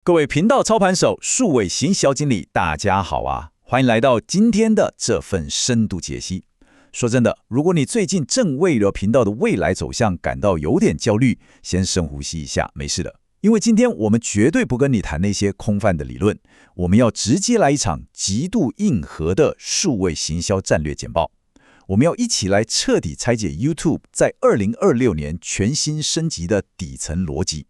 各位频道操盘手、数位行销经理，大家好啊！欢迎来到今天的这份深度解析。说真的，如果你最近正为了频道的未来走向感到有点焦虑，先深呼吸一下，没事的。因为今天我们绝对不跟你谈那些空泛的理论，我们要直接来一场极度硬核的数位行销战略简报。我们要一起来彻底拆解 YouTube 在2026年全新升级的底层逻辑。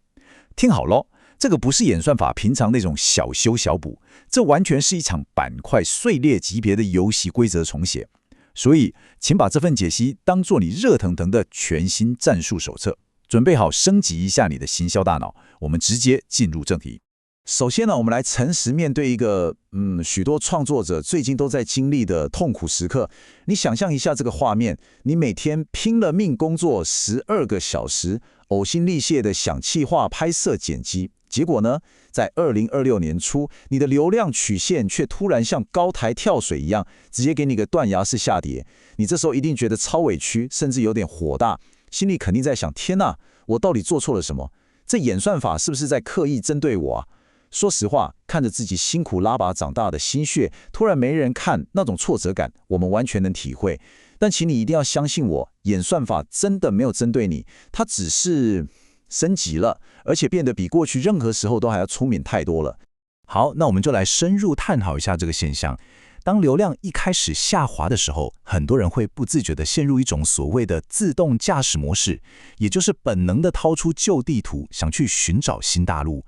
听好咯，这个不是演算法平常那种小修小补，这完全是一场板块碎裂级别的游戏规则重写。所以，请把这份解析当作你热腾腾的全新战术手册，准备好升级一下你的行销大脑。我们直接进入正题。首先呢，我们来诚实面对一个许多创作者最近都在经历的痛苦时刻。你想象一下这个画面，你每天拼了命工作12个小时，呕心沥血的想企划、拍摄、剪辑。结果呢，在2026年初，你的流量曲线却突然像高台跳水一样，直接给你个断崖式下跌。你这时候一定觉得超委屈，甚至有点火大，心里肯定在想：天哪，我到底做错了什么？这演算法是不是在刻意针对我啊？说实话，看着自己辛苦拉拔长大的心血，突然没人看，那种挫折感，我们完全能体会。但请你一定要相信我，演算法真的没有针对你，它只是升级了，而且变得比过去任何时候都还要聪明太多了。好，那我们就来深入探讨一下这个现象。当流量一开始下滑的时候，很多人会不自觉地陷入一种所谓的自动驾驶模式，也就是本能地掏出旧地图，想去寻找新大陆。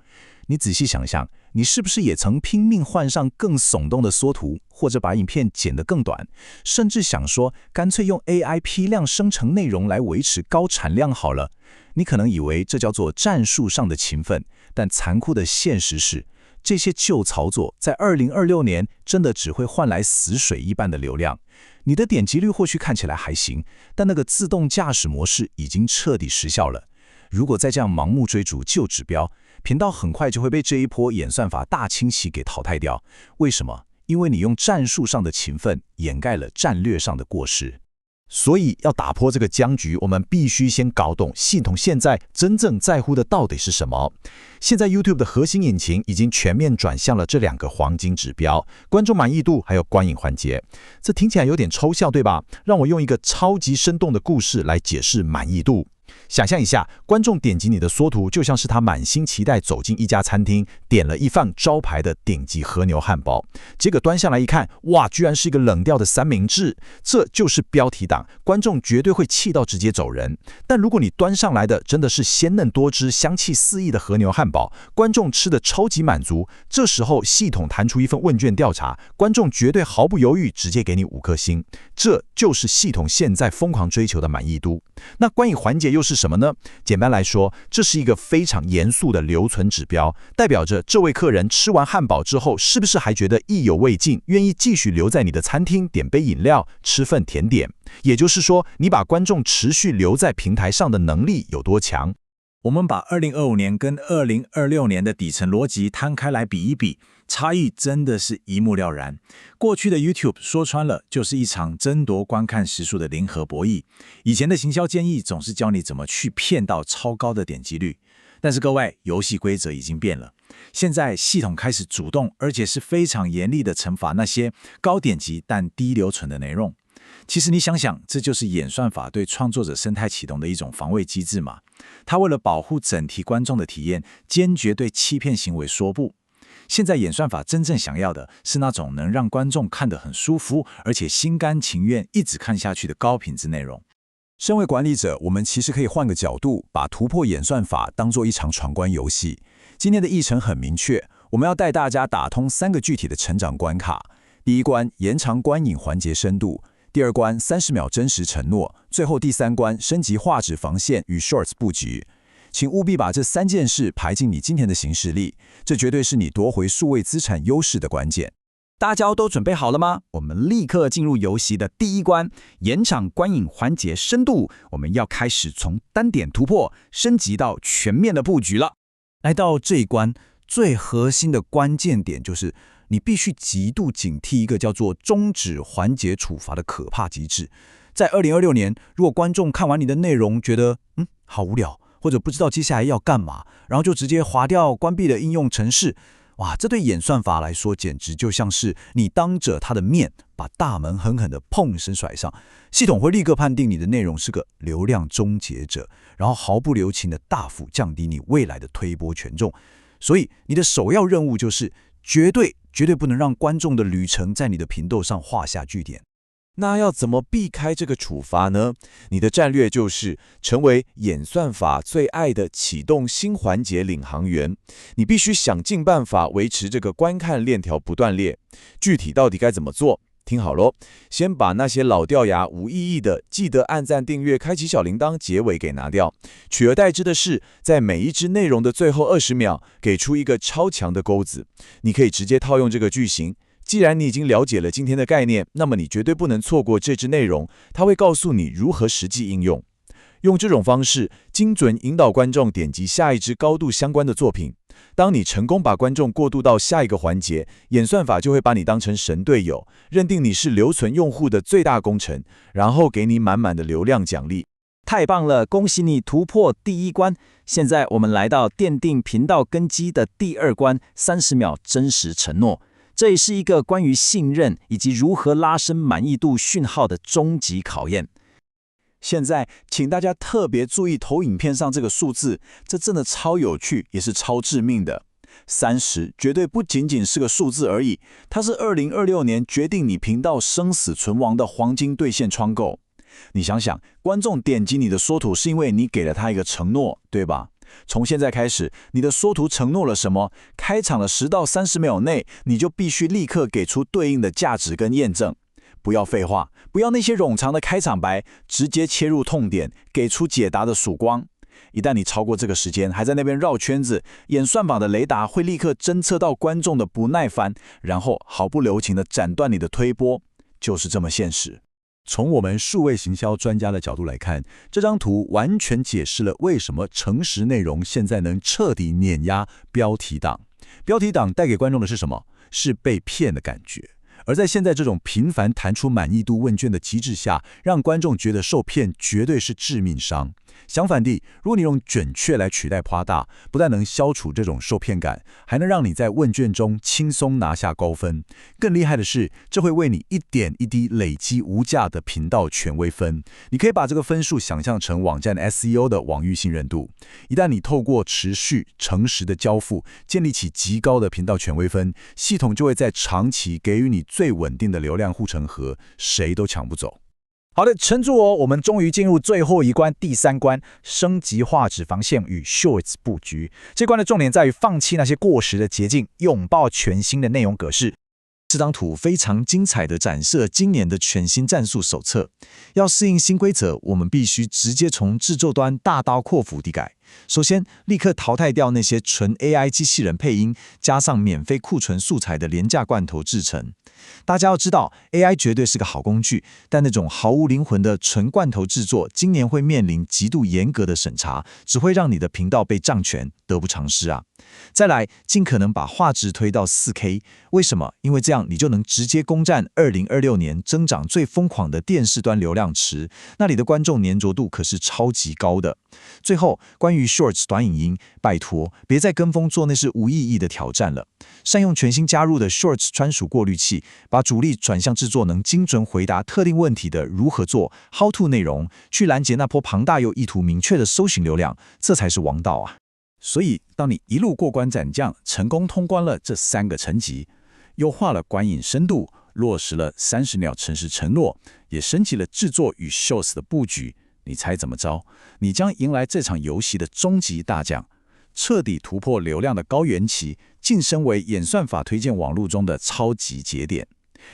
你仔细想想，你是不是也曾拼命换上更耸动的缩图，或者把影片剪得更短，甚至想说干脆用 AI 批量生成内容来维持高产量好了？你可能以为这叫做战术上的勤奋，但残酷的现实是，这些旧操作在2026年真的只会换来死水一般的流量。你的点击率或许看起来还行，但那个自动驾驶模式已经彻底失效了。如果再这样盲目追逐旧指标，频道很快就会被这一波演算法大清洗给淘汰掉。为什么？因为你用战术上的勤奋掩盖了战略上的过失。所以要打破这个僵局，我们必须先搞懂系统现在真正在乎的到底是什么。现在 YouTube 的核心引擎已经全面转向了这2个黄金指标：观众满意度还有观影环节。这听起来有点抽象，对吧？让我用一个超级生动的故事来解释满意度。想象一下，观众点击你的缩图，就像是他满心期待走进一家餐厅，点了一份招牌的顶级和牛汉堡，结果端上来一看，哇，居然是一个冷掉的三明治，这就是标题党，观众绝对会气到直接走人。但如果你端上来的真的是鲜嫩多汁、香气四溢的和牛汉堡，观众吃的超级满足，这时候系统弹出一份问卷调查，观众绝对毫不犹豫直接给你5颗星，这就是系统现在疯狂追求的满意度。那观影环节又是什么呢？简单来说，这是一个非常严肃的留存指标，代表着这位客人吃完汉堡之后，是不是还觉得意犹未尽，愿意继续留在你的餐厅点杯饮料，吃份甜点。也就是说，你把观众持续留在平台上的能力有多强。我们把2025年跟2026年的底层逻辑摊开来比一比，差异真的是一目了然。过去的 YouTube 说穿了就是一场争夺观看时数的零和博弈，以前的行销建议总是教你怎么去骗到超高的点击率。但是各位，游戏规则已经变了，现在系统开始主动而且是非常严厉的惩罚那些高点击但低留存的内容。其实你想想，这就是演算法对创作者生态启动的一种防卫机制嘛。它为了保护整体观众的体验，坚决对欺骗行为说不。现在演算法真正想要的是那种能让观众看得很舒服，而且心甘情愿一直看下去的高品质内容。身为管理者，我们其实可以换个角度，把突破演算法当作一场闯关游戏。今天的议程很明确，我们要带大家打通3个具体的成长关卡。第一关，延长观影环节深度；第2关，30秒真实承诺；最后第3关，升级画质防线与 Shorts 布局。请务必把这3件事排进你今天的行事历，这绝对是你夺回数位资产优势的关键。大家都准备好了吗？我们立刻进入游戏的第一关，延长观影环节深度。我们要开始从单点突破升级到全面的布局了。来到这一关，最核心的关键点就是你必须极度警惕一个叫做终止环节处罚的可怕机制。在2026年，如果观众看完你的内容觉得好无聊，或者不知道接下来要干嘛，然后就直接划掉关闭了应用程式。哇，这对演算法来说简直就像是你当着他的面把大门狠狠地砰一声甩上，系统会立刻判定你的内容是个流量终结者，然后毫不留情地大幅降低你未来的推播权重。所以你的首要任务就是绝对不能让观众的旅程在你的频道上画下句点。那要怎么避开这个处罚呢？你的战略就是成为演算法最爱的启动新环节领航员。你必须想尽办法维持这个观看链条不断裂。具体到底该怎么做？听好咯，先把那些老掉牙、无意义的记得按赞、订阅、开启小铃铛结尾给拿掉，取而代之的是，在每一支内容的最后20秒给出一个超强的钩子。你可以直接套用这个句型。既然你已经了解了今天的概念，那么你绝对不能错过这支内容，它会告诉你如何实际应用。用这种方式，精准引导观众点击下一支高度相关的作品。当你成功把观众过渡到下一个环节，演算法就会把你当成神队友，认定你是留存用户的最大功臣，然后给你满满的流量奖励。太棒了，恭喜你突破第1关。现在我们来到奠定频道根基的第2关，30秒真实承诺。这也是一个关于信任以及如何拉升满意度讯号的终极考验。现在，请大家特别注意投影片上这个数字，这真的超有趣，也是超致命的。30绝对不仅仅是个数字而已，它是2026年决定你频道生死存亡的黄金兑现窗口。你想想，观众点击你的缩图是因为你给了他一个承诺，对吧？从现在开始，你的缩图承诺了什么？开场的10到30秒内，你就必须立刻给出对应的价值跟验证。不要废话，不要那些冗长的开场白，直接切入痛点，给出解答的曙光。一旦你超过这个时间，还在那边绕圈子，演算法的雷达会立刻侦测到观众的不耐烦，然后毫不留情地斩断你的推播，就是这么现实。从我们数位行销专家的角度来看，这张图完全解释了为什么诚实内容现在能彻底碾压标题党。标题党带给观众的是什么？是被骗的感觉。而在现在这种频繁弹出满意度问卷的机制下，让观众觉得受骗绝对是致命伤。相反地，如果你用准确来取代夸大，不但能消除这种受骗感，还能让你在问卷中轻松拿下高分。更厉害的是，这会为你一点一滴累积无价的频道权威分。你可以把这个分数想象成网站 SEO 的网域信任度。一旦你透过持续诚实的交付，建立起极高的频道权威分，系统就会在长期给予你最稳定的流量护城河，谁都抢不走。好的，撑住哦，我们终于进入最后一关，第3关，升级画质防线与 Shorts 布局。这关的重点在于放弃那些过时的捷径，拥抱全新的内容格式。这张图非常精彩地展示了今年的全新战术手册。要适应新规则，我们必须直接从制作端大刀阔斧地改。首先，立刻淘汰掉那些纯 AI 机器人配音加上免费库存素材的廉价罐头制成。大家要知道 ，AI 绝对是个好工具，但那种毫无灵魂的纯罐头制作，今年会面临极度严格的审查，只会让你的频道被杖权，得不偿失啊！再来，尽可能把画质推到 4K， 为什么？因为这样你就能直接攻占2026年增长最疯狂的电视端流量池，那里的观众粘着度可是超级高的。最后，关于 Shorts 短影音，拜托别再跟风做那是无意义的挑战了。善用全新加入的 Shorts 专属过滤器，把主力转向制作能精准回答特定问题的如何做 How to 内容，去拦截那波庞大又意图明确的搜寻流量，这才是王道啊！所以，当你一路过关斩将，成功通关了这3个层级，优化了观影深度，落实了30秒诚实承诺，也升级了制作与 Shorts 的布局，你猜怎么着？你将迎来这场游戏的终极大将，彻底突破流量的高原期，晋升为演算法推荐网络中的超级节点。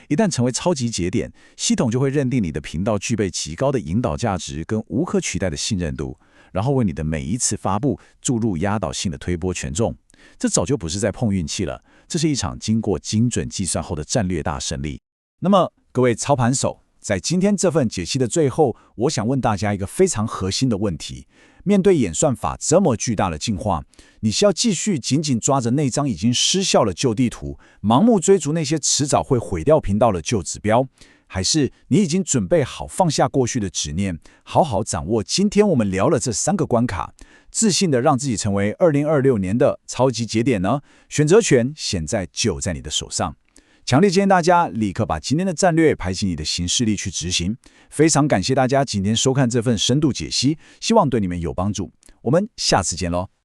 一旦成为超级节点，系统就会认定你的频道具备极高的引导价值跟无可取代的信任度，然后为你的每一次发布注入压倒性的推播权重。这早就不是在碰运气了，这是一场经过精准计算后的战略大胜利。那么，各位操盘手，在今天这份解析的最后，我想问大家一个非常核心的问题：面对演算法这么巨大的进化，你是要继续紧紧抓着那张已经失效的旧地图，盲目追逐那些迟早会毁掉频道的旧指标，还是你已经准备好放下过去的执念，好好掌握今天我们聊了这3个关卡，自信的让自己成为2026年的超级节点呢？选择权现在就在你的手上。强烈建议大家立刻把今天的战略排进你的行事历去执行。非常感谢大家今天收看这份深度解析，希望对你们有帮助。我们下次见喽。